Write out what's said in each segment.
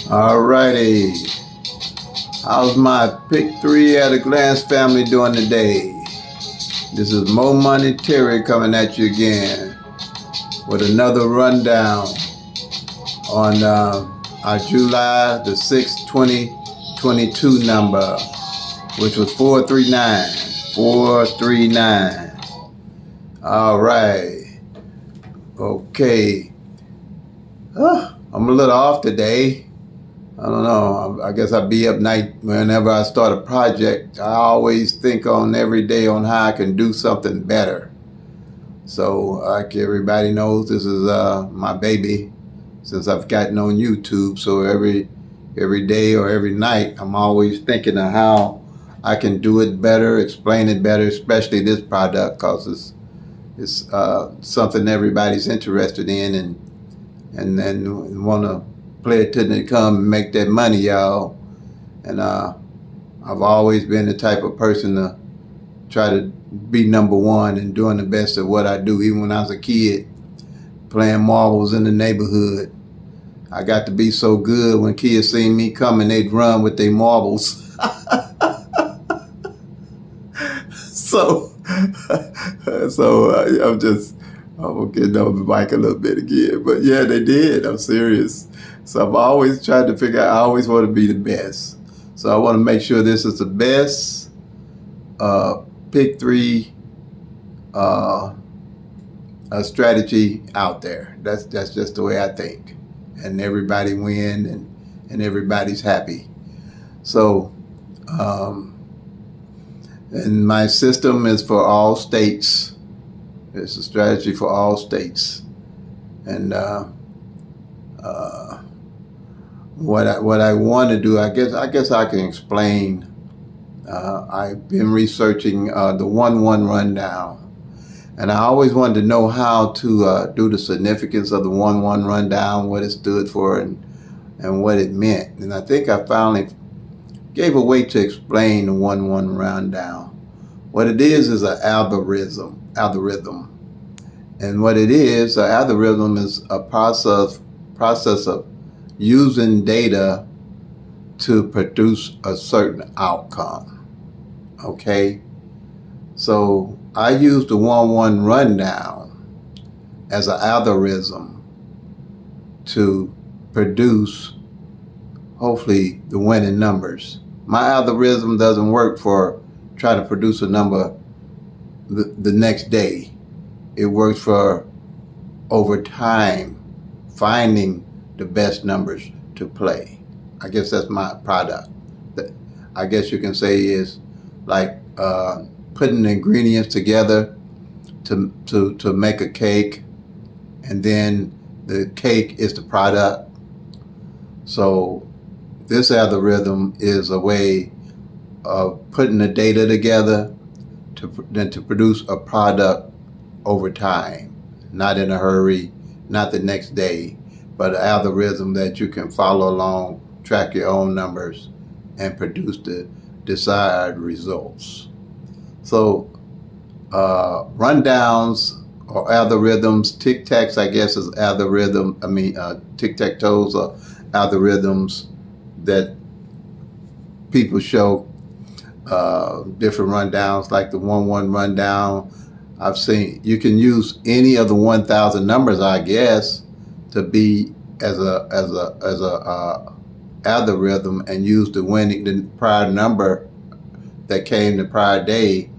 Alrighty, how's my PICK-3 at a glance family doing today? This is Mo Money Terry coming at you again with another rundown on our July the 6th, 2022 number, which was 439. 439. Alright, okay. I'm a little off today. I don't know. I guess I'll be up night whenever I start a project. I always think on every day on how I can do something better. So like everybody knows, this is my baby since I've gotten on YouTube. So every day or every night, I'm always thinking of how I can do it better, explain it better, especially this product, because it's something everybody's interested in and then want to play it till they come and make that money, y'all. And I've always been the type of person to try to be number one and doing the best of what I do. Even when I was a kid, playing marbles in the neighborhood, I got to be so good when kids seen me coming, they'd run with their marbles. So I'm getting over the mic a little bit again, but yeah, they did. I'm serious. So I've always tried to figure out, I always want to be the best. So I want to make sure this is the best PICK-3 strategy out there. That's just the way I think. And everybody win and everybody's happy. So, and my system is for all states. It's a strategy for all states. And what I want to do, I guess I can explain. I've been researching the 1-1 rundown, and I always wanted to know how to do the significance of the 1-1 rundown, what it stood for, and what it meant. And I think I finally gave a way to explain the 1-1 rundown. What it is an algorithm. And what it is, an algorithm is a process of using data to produce a certain outcome. Okay? So I use the 1-1 rundown as an algorithm to produce, hopefully, the winning numbers. My algorithm doesn't work for trying to produce a number the next day. It works for over time, finding the best numbers to play. I guess that's my product. I guess you can say is like putting the ingredients together to make a cake, and then the cake is the product. So this algorithm is a way of putting the data together to produce a product over time, not in a hurry, not the next day, but an algorithm that you can follow along, track your own numbers, and produce the desired results. So rundowns or algorithms, tic-tacs, I guess is algorithm. Tic-tac-toes are algorithms that people show different rundowns, like the 1-1 rundown. I've seen you can use any of the 1,000 numbers, I guess, to be as a algorithm, and use the prior number that came the prior day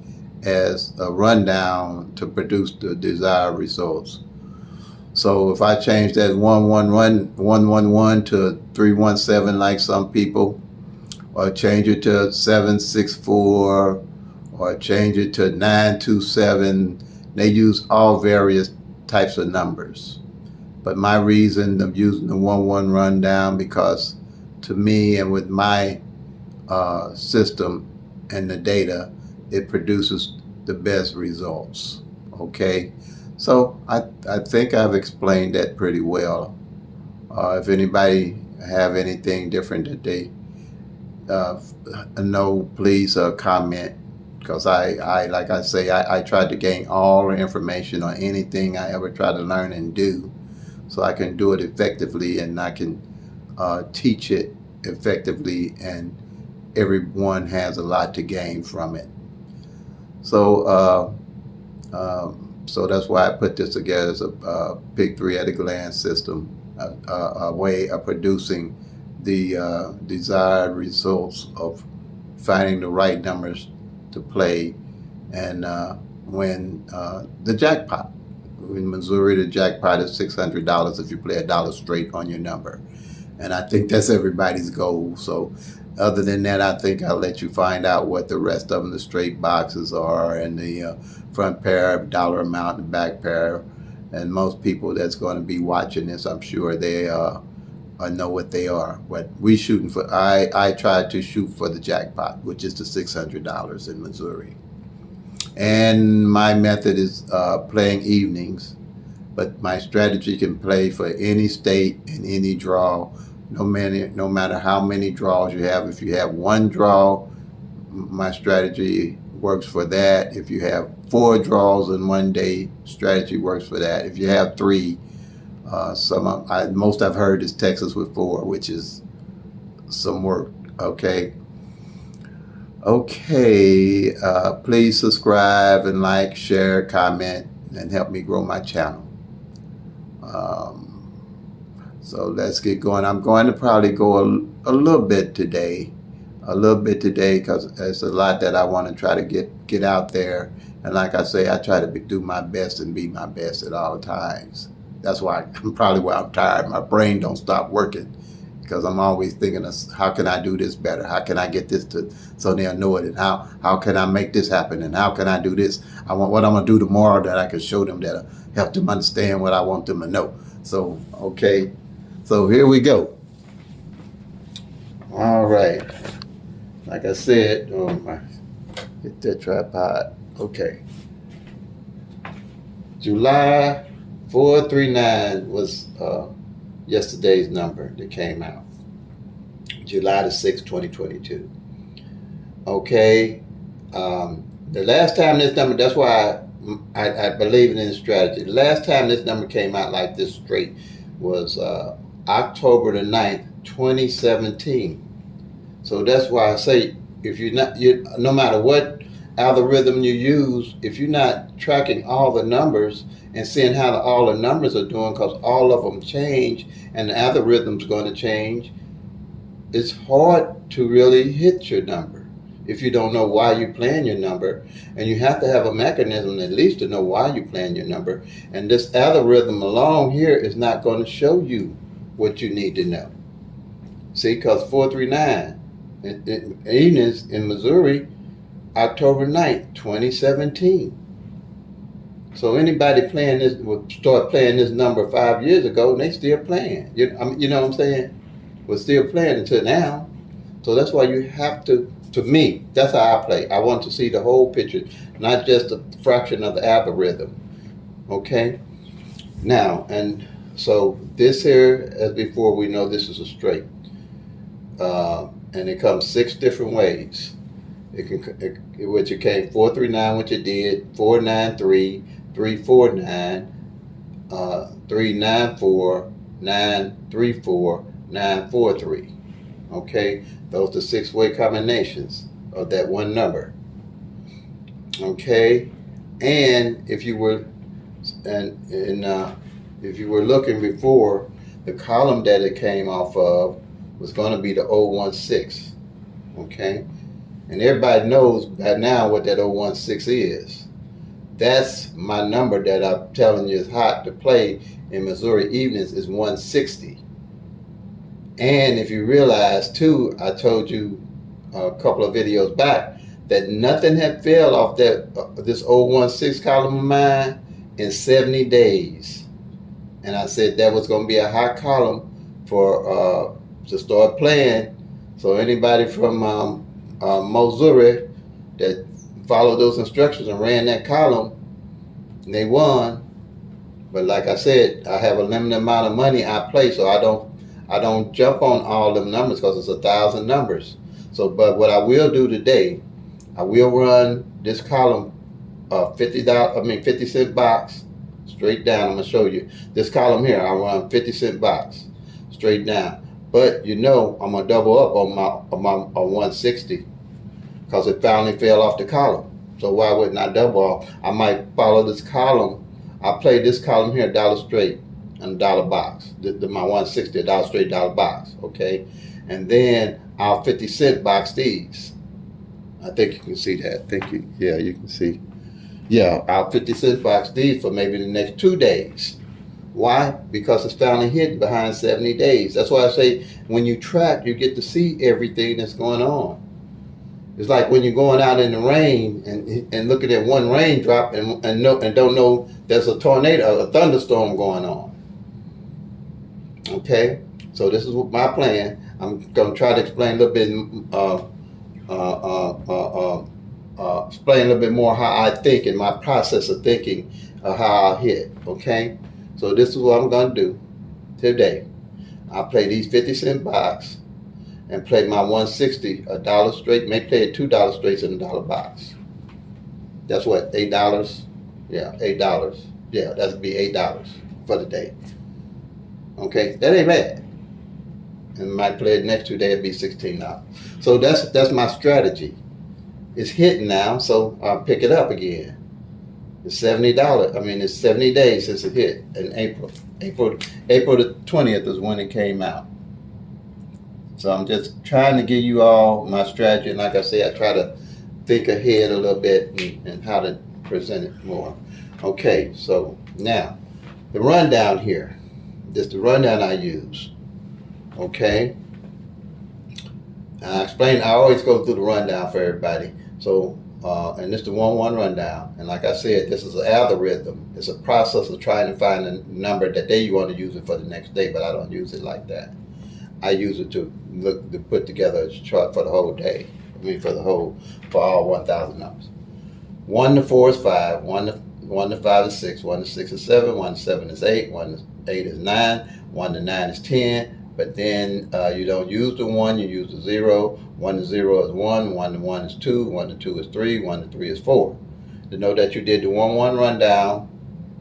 as a rundown to produce the desired results. So if I change that 111 to 317, like some people, or change it to 764, or change it to 927, they use all various types of numbers. But my reason of using the 1-1 rundown, because to me and with my system and the data, it produces the best results. Okay, so I think I've explained that pretty well. If anybody have anything different that they know, please comment, because I like I say, I tried to gain all the information on anything I ever try to learn and do, so I can do it effectively, and I can teach it effectively, and everyone has a lot to gain from it. So that's why I put this together as a PICK-3 at a glance system, a way of producing the desired results of finding the right numbers to play and win the jackpot. In Missouri, the jackpot is $600 if you play $1 straight on your number. And I think that's everybody's goal. So other than that, I think I'll let you find out what the rest of them, the straight boxes are, and the front pair, dollar amount, and back pair. And most people that's going to be watching this, I'm sure they know what they are. But we shooting for, I try to shoot for the jackpot, which is the $600 in Missouri. And my method is playing evenings, but my strategy can play for any state and any draw, no matter how many draws you have. If you have one draw, my strategy works for that. If you have 4 draws in one day, strategy works for that. If you have 3, most I've heard is Texas with 4, which is some work. Okay, please subscribe and like, share, comment, and help me grow my channel. So let's get going. I'm going to probably go a little bit today, because there's a lot that I want to try to get out there. And like I say, I try to do my best and be my best at all times. That's why I'm tired. My brain don't stop working, because I'm always thinking of how can I do this better? How can I get this so they'll know it? And how can I make this happen? And how can I do this? What I'm gonna do tomorrow that I can show them, that'll help them understand what I want them to know. So, okay. So here we go. All right. Like I said, hit that tripod. Okay. July 439 was yesterday's number that came out. July the 6th, 2022. Okay. The last time this number, that's why I believe in this strategy. The last time this number came out like this straight was October the 9th, 2017. So that's why I say, if no matter what algorithm you use, if you're not tracking all the numbers and seeing how all the numbers are doing, because all of them change and the algorithm's going to change, it's hard to really hit your number if you don't know why you're playing your number. And you have to have a mechanism at least to know why you're playing your number. And this algorithm alone here is not going to show you what you need to know. See, because 439 evenings in Missouri, October 9th, 2017. So anybody playing this would start playing this number 5 years ago, and they still playing. You know what I'm saying? We're still playing until now. So that's why you have to me, that's how I play. I want to see the whole picture, not just a fraction of the algorithm. Okay? Now, and so this here, as before, we know this is a straight. And it comes 6 different ways. Which it came 439, which it did, 493, 349, 394, 934, 943. Okay, those are 6-way combinations of that one number. Okay, and if you were if you were looking before, the column that it came off of was going to be the 016. Okay, and everybody knows by now what that 016 is. That's my number that I'm telling you is hot to play in Missouri evenings, is 160. And if you realize too, I told you a couple of videos back that nothing had fell off that this 016 column of mine in 70 days. And I said that was going to be a hot column for to start playing. So anybody from Missouri that followed those instructions and ran that column, they won. But like I said, I have a limited amount of money I play, so I don't jump on all them numbers because it's 1,000 numbers. So, but what I will do today, I will run this column 50 cent box straight down. I'm gonna show you this column here. I run 50 cent box straight down. But you know, I'm gonna double up on my 160 because it finally fell off the column. So why wouldn't I double off? I might follow this column. I play this column here, dollar straight and a dollar box. My 160, a dollar straight, dollar box. Okay, and then I'll 50-cent box these. I think you can see that. Yeah, you can see. Yeah, I'll 50-cent box these for maybe the next 2 days. Why? Because it's finally hidden behind 70 days. That's why I say when you track, you get to see everything that's going on. It's like when you're going out in the rain and looking at one raindrop and don't know there's a tornado, a thunderstorm going on. Okay, so this is my plan. I'm gonna try to explain a little bit, explain a little bit more how I think and my process of thinking, how I hit. Okay, so this is what I'm gonna do today. I'll play these 50-cent box and play my 160, a dollar straight, may play it $2 straights in a dollar box. That's what, $8? Yeah, $8. Yeah, that'd be $8 for the day. Okay, that ain't bad. And might play it next 2 days, it'd be $16. So that's my strategy. It's hitting now, so I'll pick it up again. It's $70. I mean, it's 70 days since it hit in April. April the 20th is when it came out. So I'm just trying to give you all my strategy. And like I say, I try to think ahead a little bit and how to present it more. Okay, so now the rundown here. This is the rundown I use. Okay. I always go through the rundown for everybody. So, and this is the 1-1 rundown. And like I said, this is an algorithm. It's a process of trying to find a number that day you want to use it for the next day, but I don't use it like that. I use it to put together a chart for the whole day. I mean, for all 1,000 numbers. 1 to 4 is 5. 1 to 5 is 6. 1 to 6 is 7. 1 to 7 is 8. 1 to 8 is 9. 1 to 9 is 10. But then you don't use the 1, you use the 0. 1 to 0 is 1. 1 to 1 is 2. 1 to 2 is 3. 1 to 3 is 4. To know that you did the 1-1 rundown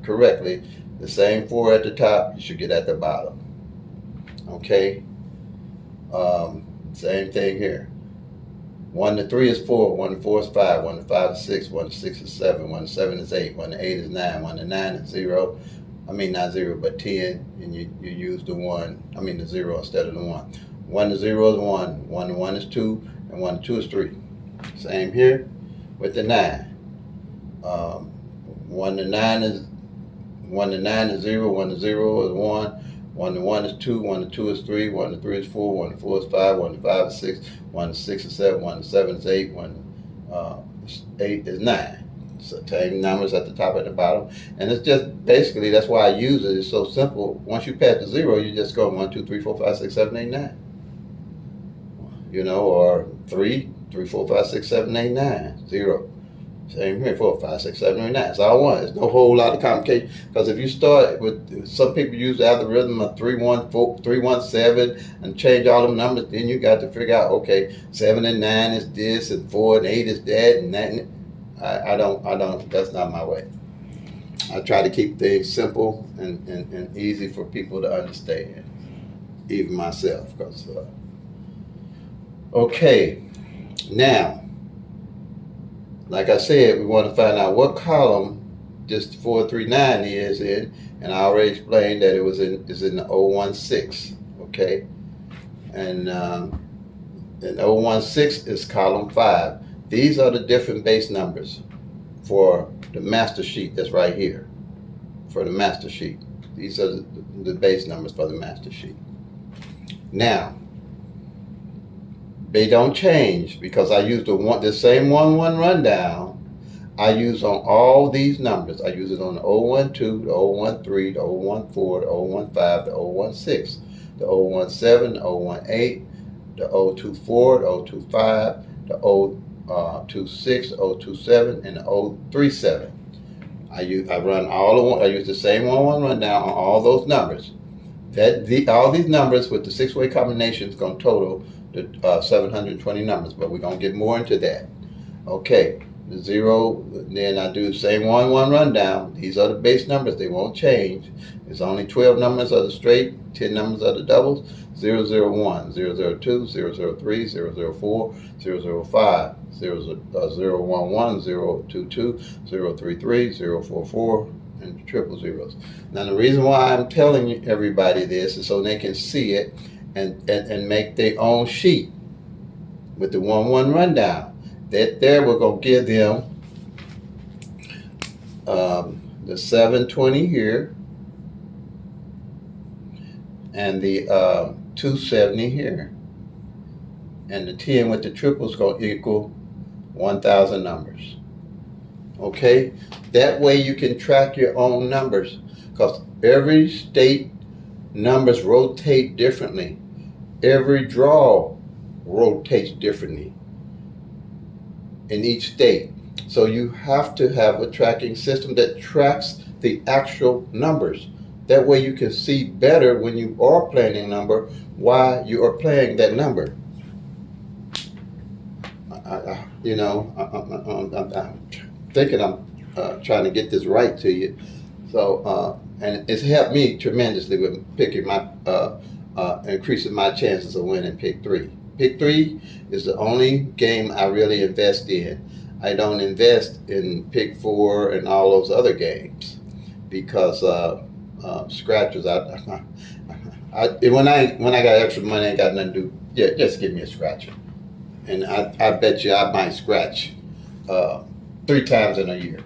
correctly, the same 4 at the top, you should get at the bottom. Okay? Same thing here. 1 to 3 is 4, 1 to 4 is 5, 1 to 5 is 6, 1 to 6 is 7, 1 to 7 is 8, 1 to 8 is 9, 1 to 9 is 0. I mean, not 0, but 10, and you use the 0 instead of the 1. 1 to 0 is 1, 1 to 1 is 2, and 1 to 2 is 3. Same here with the 9. 1 to 9 is 0, 1 to 0 is 1. 1 to 1 is 2, 1 to 2 is 3, 1 to 3 is 4, 1 to 4 is 5, 1 to 5 is 6, 1 to 6 is 7, 1 to 7 is 8, 1 to 8 is 9. So same numbers at the top and the bottom. And it's just basically, that's why I use it. It's so simple. Once you pass the 0, you just go 1, 2, 3, 4, 5, 6, 7, 8, 9. Or 3, 4, 5, 6, 7, 8, 9. 0. Same here, 4, 5, 6, 7, 8, 9. That's all I want. There's no whole lot of complication. Because if you start with, some people use the algorithm of 317 and change all them numbers, then you got to figure out, okay, 7 and 9 is this, and 4 and 8 is that, and that. I don't, that's not my way. I try to keep things simple and easy for people to understand, even myself. Okay, now, like I said, we want to find out what column this 439 is in, and I already explained that it's in the 016, okay? And 016 is column 5. These are the different base numbers for the master sheet that's right here, for the master sheet. These are the base numbers for the master sheet. Now, they don't change because I use the same 1-1 rundown. I use on all these numbers. I use it on the 012, the 013, the 014, the 015, the 016, the 017, the 018, the 024, the 025, the 026, 027, and the 037. I run all of one. I use the same 1-1 rundown on all those numbers. All these numbers with the 6-way combination is going to total the 720 numbers, but we're going to get more into that. Okay, the 0, then I do the same 1-1 rundown. These are the base numbers, they won't change. It's only 12 numbers of the straight, 10 numbers of the doubles. 001, 002, 003, 004, 005, 011, 022, 033, 044, and triple zeros. Now the reason why I'm telling everybody this is so they can see it and make their own sheet with the 1-1 rundown. That there we're going to give them the 720 here and the 270 here, and the 10 with the triple is going to equal 1,000 numbers. Okay, that way you can track your own numbers, because every state numbers rotate differently. Every draw rotates differently in each state. So you have to have a tracking system that tracks the actual numbers. That way you can see better when you are playing a number why you are playing that number. I'm thinking I'm trying to get this right to you. So, and it's helped me tremendously with picking my, increasing my chances of winning Pick-3. Pick-3 is the only game I really invest in. I don't invest in Pick-4 and all those other games because scratchers. When I got extra money, I ain't got nothing to do. Yeah, just give me a scratcher, and I bet you I might scratch 3 times in a year.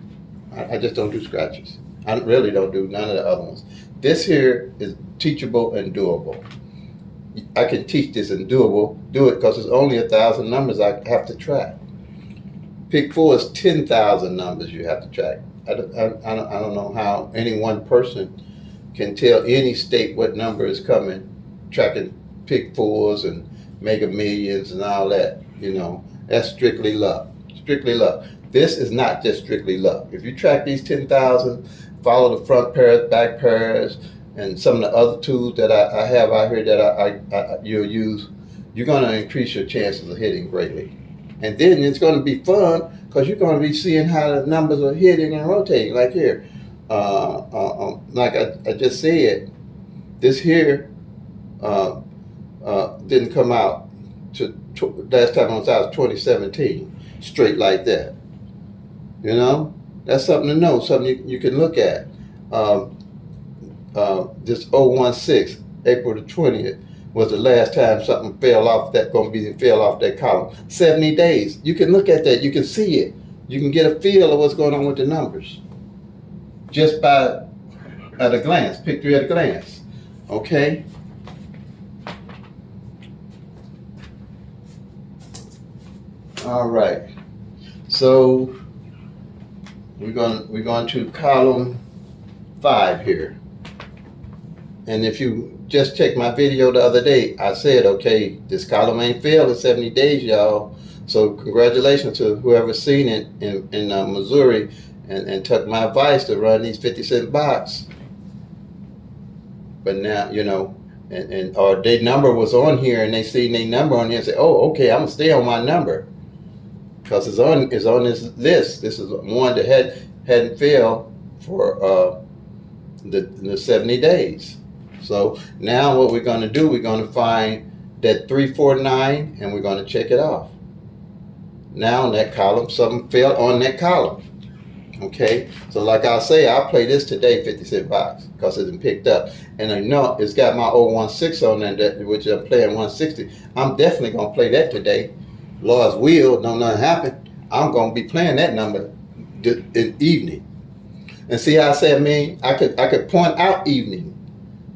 I just don't do scratches. I really don't do none of the other ones. This here is teachable and doable. I can teach this and do it because it's only 1,000 numbers I have to track. Pick-4 is 10,000 numbers you have to track. I don't know how any one person can tell any state what number is coming, tracking Pick-4s and Mega Millions and all that. That's strictly luck. Strictly luck. This is not just strictly luck. If you track these 10,000, follow the front pairs, back pairs, and some of the other tools that I have out here that you'll use, you're going to increase your chances of hitting greatly. And then it's going to be fun because you're going to be seeing how the numbers are hitting and rotating. Like here, like I just said, this here didn't come out to last time I was out was 2017, straight like that. That's something to know, something you can look at. This 016, April the 20th, was the last time something fell off that column. 70 days. You can look at that. You can see it. You can get a feel of what's going on with the numbers just at a glance. Pick-3 at a glance. Okay. All right. So we're going to column 5 here. And if you just check my video the other day, I said, okay, this column ain't failed in 70 days, y'all. So congratulations to whoever's seen it in Missouri and took my advice to run these 50-cent box. But now, or their number was on here and they seen their number on here and say, oh, okay, I'm gonna stay on my number. Because it's on this list. This is one that hadn't failed for the 70 days. So now what we're going to do, we're going to find that 349 and we're going to check it off. Now in that column, something fell on that column. Okay, so like I say, I'll play this today, 50-cent box, because it's been picked up. And I know it's got my 016 on there, which I'm playing 160. I'm definitely going to play that today. Lord's will, don't nothing happen. I'm going to be playing that number in evening. And see how I said, I could point out evening.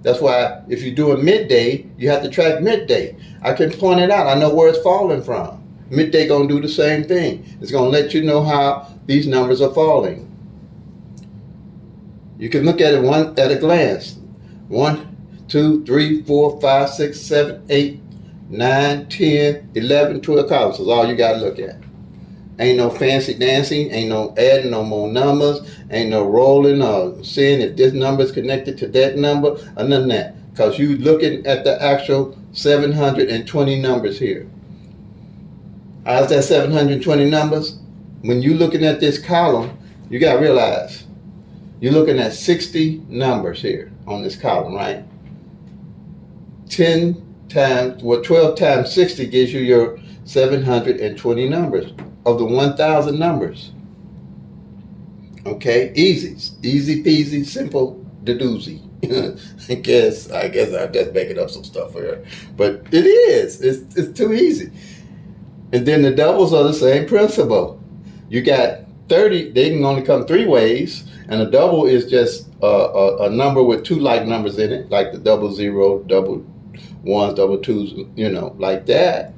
That's why if you're doing midday, you have to track midday. I can point it out. I know where it's falling from. Midday going to do the same thing. It's going to let you know how these numbers are falling. You can look at it at a glance. 1, 2, 3, 4, 5, 6, 7, 8, 9, 10, 11, 12 columns is all you got to look at. Ain't no fancy dancing, ain't no adding no more numbers, ain't no rolling or seeing if this number is connected to that number or none of that. Because you looking at the actual 720 numbers here. How's that 720 numbers? when you're looking at this column, you got to realize you're looking at 60 numbers here on this column, right? 12 times 60 gives you your 720 numbers of the 1,000 numbers. Okay, easy peasy, simple doozy. I guess I'm just making up some stuff here, but it is. It's too easy. And then the doubles are the same principle. You got 30. They can only come 3 ways, and a double is just a number with 2 like numbers in it, like the double zero, double ones, double twos, like that.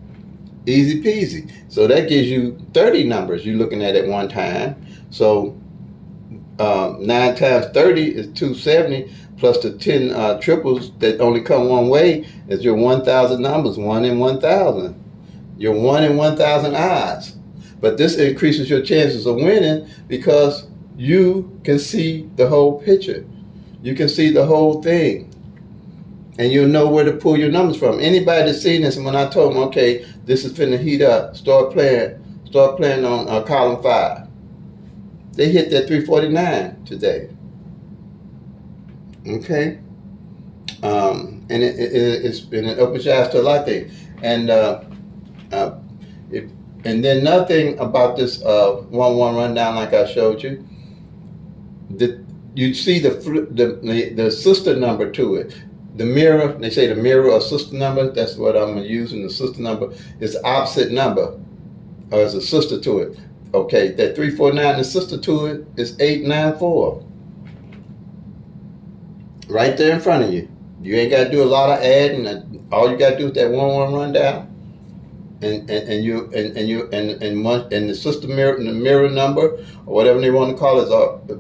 Easy peasy. So that gives you 30 numbers you're looking at one time. So 9 times 30 is 270, plus the 10 triples that only come one way is your 1,000 numbers, 1 in 1,000. Your 1 in 1,000 odds. But this increases your chances of winning because you can see the whole picture. You can see the whole thing. And you'll know where to pull your numbers from. Anybody that's seen this, and when I told them, okay, this is finna heat up, start playing on column 5. They hit that 349 today. Okay? And it opens your eyes to a lot of things. And and then nothing about this 1-1 rundown like I showed you. You see the sister number to it. The mirror, they say the mirror or sister number, that's what I'm using, the sister number, is the opposite number, or is a sister to it. Okay, that 349, the sister to it is 894. Right there in front of you. You ain't got to do a lot of adding. All you got to do is that 1-1 rundown, and the sister mirror, and the mirror number, or whatever they want to call it,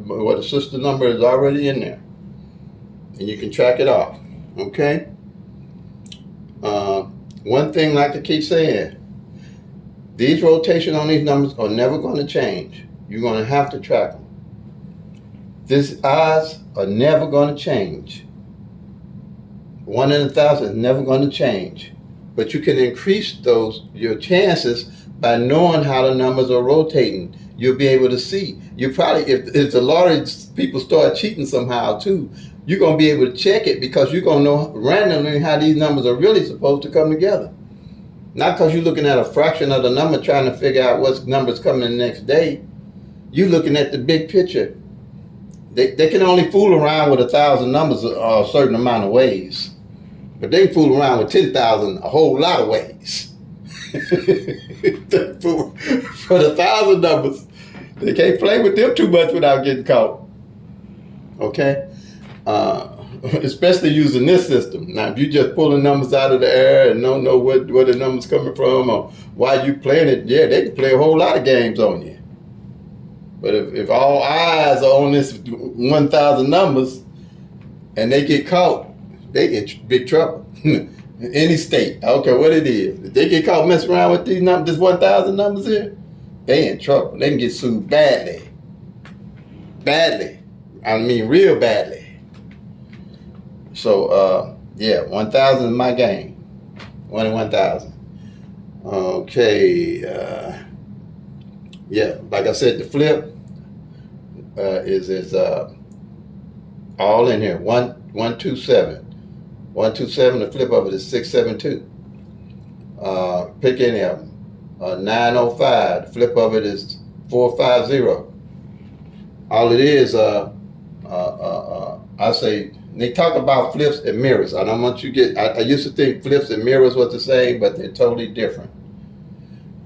what the sister number is already in there, and you can track it off. Okay. One thing like I keep saying, these rotation on these numbers are never going to change. You're going to have to track them. These odds are never going to change. 1 in 1,000 is never going to change. But you can increase your chances by knowing how the numbers are rotating. You'll be able to see. You probably, if the lottery people start cheating somehow too, you're going to be able to check it because you're going to know randomly how these numbers are really supposed to come together. Not because you're looking at a fraction of the number trying to figure out what number's coming the next day. You're looking at the big picture. They can only fool around with 1,000 numbers a certain amount of ways. But they can fool around with 10,000 a whole lot of ways. For the 1,000 numbers, they can't play with them too much without getting caught. Okay? Especially using this system. Now, if you just pulling numbers out of the air and don't know where the numbers coming from or why you playing it, yeah, they can play a whole lot of games on you. But if all eyes are on this 1,000 numbers and they get caught, they get big trouble. Any state, I don't care what it is. If they get caught messing around with these numbers, this 1,000 numbers here, they in trouble. They can get sued badly. Badly. I mean real badly. So, 1,000 is my game. 1 in 1,000. Okay. Like I said, the flip is all in here. 127. 127, the flip of it is 672. Pick any of them. 905, the flip of it is 450. All it is, I say, they talk about flips and mirrors. I don't want you to I used to think flips and mirrors was the same, but they're totally different.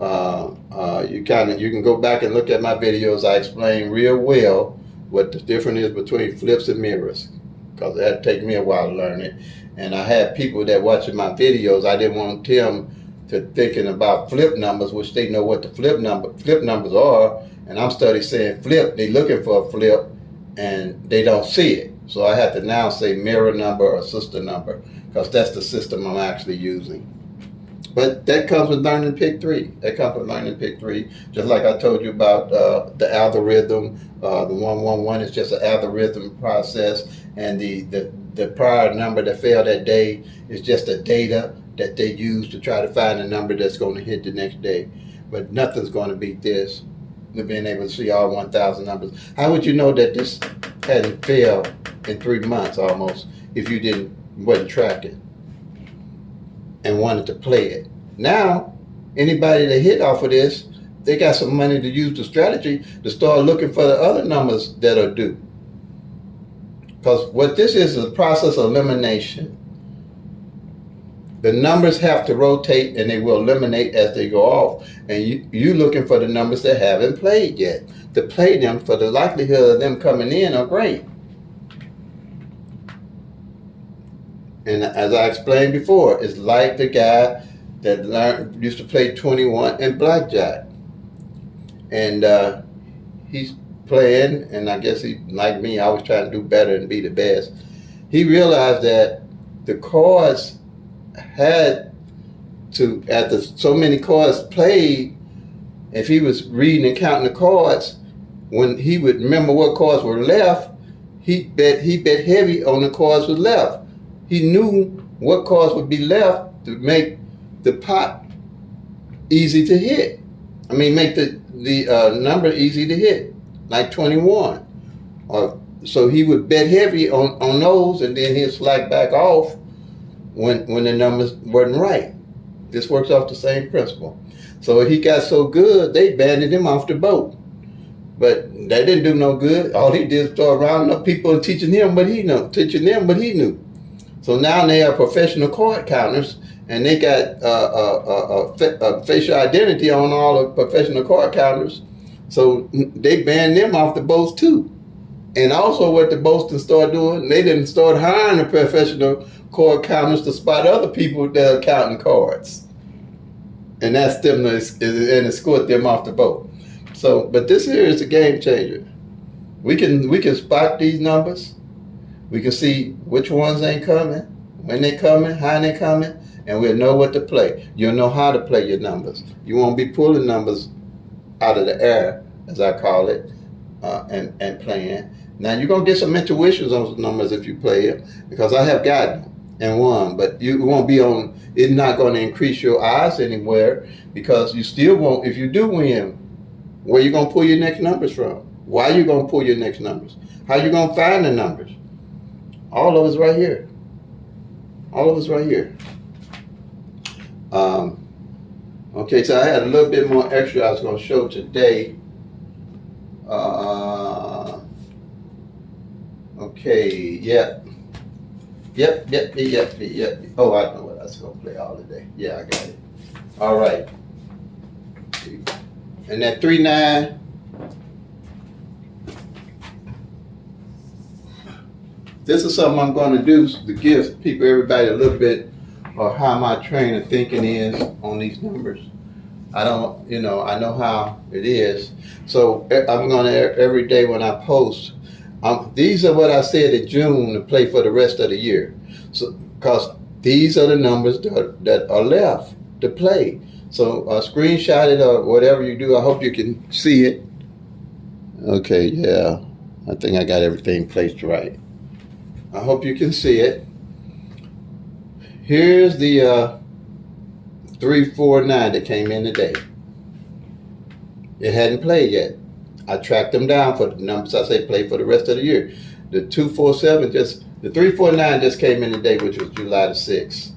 You can go back and look at my videos. I explain real well what the difference is between flips and mirrors, because it had to take me a while to learn it. And I had people that watching my videos, I didn't want them to thinking about flip numbers, which they know what the flip numbers are. And I'm studying saying flip, they looking for a flip and they don't see it. So I have to now say mirror number or sister number, because that's the system I'm actually using. But that comes with learning PICK-3. Just like I told you about the algorithm, the 111 is just an algorithm process, and the prior number that failed that day is just the data that they use to try to find a number that's going to hit the next day. But nothing's going to beat this. being able to see all 1,000 numbers. How would you know that this hadn't failed in 3 months almost if you wasn't tracking and wanted to play it? Now, anybody that hit off of this, they got some money to use the strategy to start looking for the other numbers that are due. Because what this is a process of elimination. The numbers have to rotate and they will eliminate as they go off. And you looking for the numbers that haven't played yet. To play them for the likelihood of them coming in are great. And as I explained before, it's like the guy that used to play 21 and blackjack. And he's playing, and I guess he, like me, always trying to do better and be the best. He realized that the cards had to, after so many cards played, if he was reading and counting the cards, when he would remember what cards were left, he bet heavy on the cards were left. He knew what cards would be left to make the pot easy to hit. I mean, make the number easy to hit, like 21. So he would bet heavy on those, and then he'd slack back off when the numbers weren't right. This works off the same principle. So he got so good, they banded him off the boat. But that didn't do no good. All he did was start rounding up people and teaching them what he knew. So now they are professional card counters, and they got facial identity on all the professional card counters. So they banned them off the boats too. And also what the boats started doing, they didn't start hiring the professional card counters to spot other people that are counting cards. And that's them, and escort them off the boat. So, but this here is a game changer. We can spot these numbers. We can see which ones ain't coming, when they coming, how they coming, and we'll know what to play. You'll know how to play your numbers. You won't be pulling numbers out of the air, as I call it, and playing. Now you're gonna get some intuitions on some numbers if you play it, because I have gotten them and won, but you won't be on. It's not going to increase your odds anywhere, because you still won't. If you do win, where you gonna pull your next numbers from? Why you gonna pull your next numbers? How you gonna find the numbers? All of it's right here. All of it's right here. Okay, so I had a little bit more extra I was going to show today. Okay, yep. Oh, I know what I was going to play all today. Yeah, I got it. All right. And that 3-9. This is something I'm going to do to give everybody a little bit of how my train of thinking is on these numbers. I know how it is. So I'm going to, every day when I post, these are what I said in June to play for the rest of the year. So, because these are the numbers that are left to play. So screenshot it or whatever you do. I hope you can see it. Okay, yeah. I think I got everything placed right. I hope you can see it. Here's the 349 that came in today. It hadn't played yet. I tracked them down for the numbers I say play for the rest of the year. The 247 the 349 just came in today, which was July the 6th.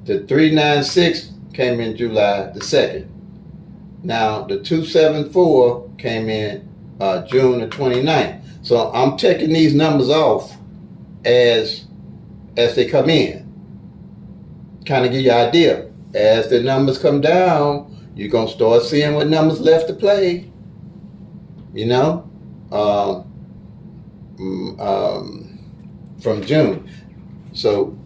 The 396 came in July the 2nd. Now the 274 came in June the 29th. So I'm checking these numbers off as they come in. Kind of give you an idea. As the numbers come down, you're going to start seeing what numbers left to play. You know? From June. So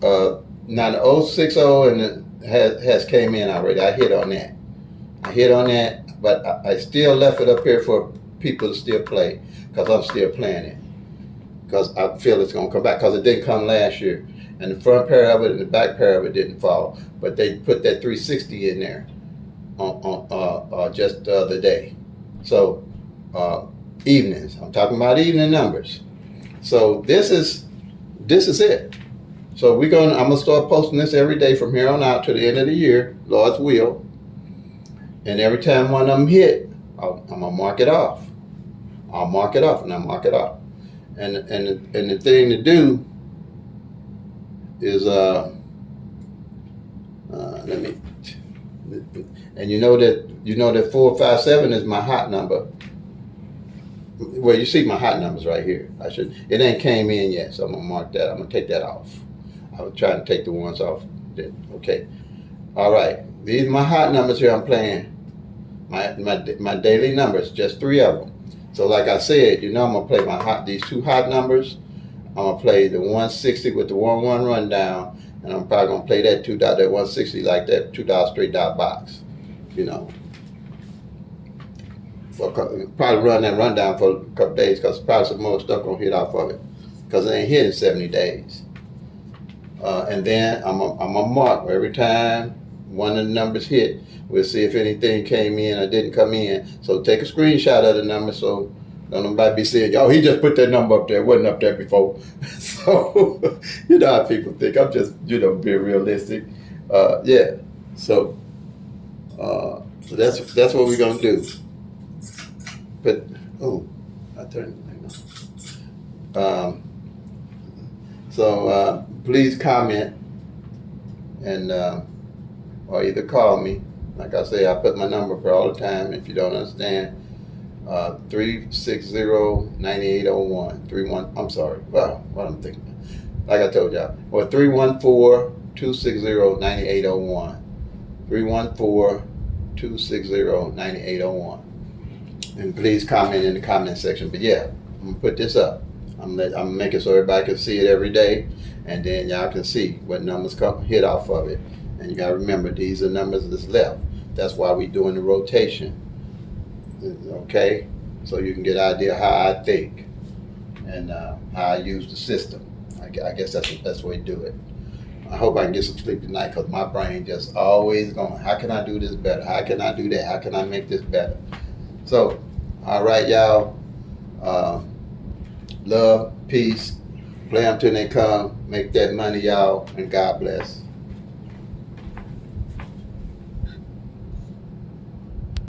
now the 060 and has came in already. I hit on that. But I still left it up here for people to still play, because I'm still playing it. Because I feel it's going to come back, because it didn't come last year. And the front pair of it and the back pair of it didn't fall. But they put that 360 in there on just the other day. So evenings. I'm talking about evening numbers. So this is it. So I'm gonna start posting this every day from here on out to the end of the year, Lord's will. And every time one of them hit, I'm gonna mark it off. I'll mark it off, and I'll mark it off. And the thing to do is let me. And you know that 457 is my hot number. Well, you see my hot numbers right here. It ain't came in yet, so I'm gonna mark that. I'm gonna take that off. I was trying to take the ones off. Okay. All right. These are my hot numbers here. I'm playing my daily numbers, just 3 of them. So like I said, I'm gonna play these 2 hot numbers. I'm gonna play the 160 with the 1-1 rundown, and I'm probably gonna play that $2 that 160 like that $2 straight dot box. Probably run that rundown for a couple days, because probably some more stuff gonna hit off of it, because it ain't hit in 70 days. And then I'm gonna mark every time one of the numbers hit. We'll see if anything came in or didn't come in. So take a screenshot of the number, so don't nobody be saying, "Yo, he just put that number up there. It wasn't up there before." So you know how people think. I'm just being realistic. Yeah. So that's what we're gonna do. But I turned the thing on. So please comment and or either call me. Like I say, I put my number up all the time. If you don't understand, 360-9801. I'm sorry. Wow, what I'm thinking. Like I told y'all. Or 314-260-9801. 314-260-9801. And please comment in the comment section. But yeah, I'm gonna put this up. I'm gonna make it so everybody can see it every day, and then y'all can see what numbers hit off of it. And you gotta remember, these are numbers that's left. That's why we're doing the rotation. Okay, so you can get an idea how I think and how I use the system. I guess that's the best way to do it. I hope I can get some sleep tonight, because my brain just always going, how can I do this better? How can I do that? How can I make this better? So, all right, y'all. Love, peace. Play them till they come. Make that money, y'all, and God bless.